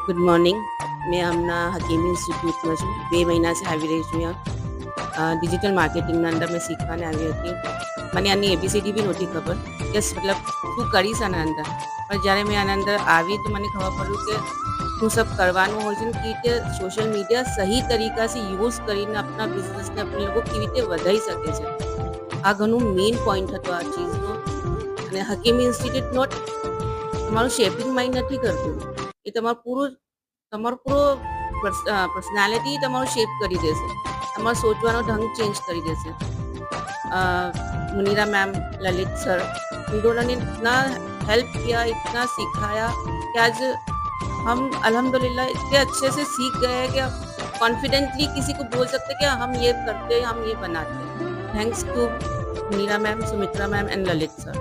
Good morning. મેં હમણાં હકીમ ઇન્સ્ટિટ્યૂટમાં છું. 2 મહિનાથી આવી રહી છું અહીંયા. ડિજિટલ માર્કેટિંગના અંદર મેં શીખવાને આવી હતી. મને આની એબીસીડી બી નહોતી ખબર કે મતલબ શું કરીશ આના અંદર. પણ જ્યારે મેં આના અંદર આવી તો મને ખબર પડ્યું કે શું સબ કરવાનું હોય છે ને કેવી રીતે સોશિયલ મીડિયા સહી તરીકાથી યુઝ કરીને આપણા બિઝનેસને આપણે લોકો કેવી રીતે વધારી શકે છે. આ ઘણું મેઇન પોઈન્ટ હતો આ ચીઝનો. અને હકીમ ઇન્સ્ટિટ્યૂટ નોટ તમારું શેપિંગ માઇન્ડ નથી કરતું, એ તમારું પૂરો પર્સનાલિટી તમારું શેપ કરી દેશે, તમારો સોચવાનો ढंग चेंज कर देसे। मुनीरा मैम, ललित सर, इन दोनों ने इतना हेल्प किया, इतना सिखाया कि आज हम अल्हम्दुलिल्लाह इतने अच्छे से सीख गए हैं कि कॉन्फिडेंटली किसी को बोल सकते हैं कि हम ये करते हैं, हम ये बनाते हैं। Thanks to Munira ma'am, Sumitra ma'am and Lalit sir.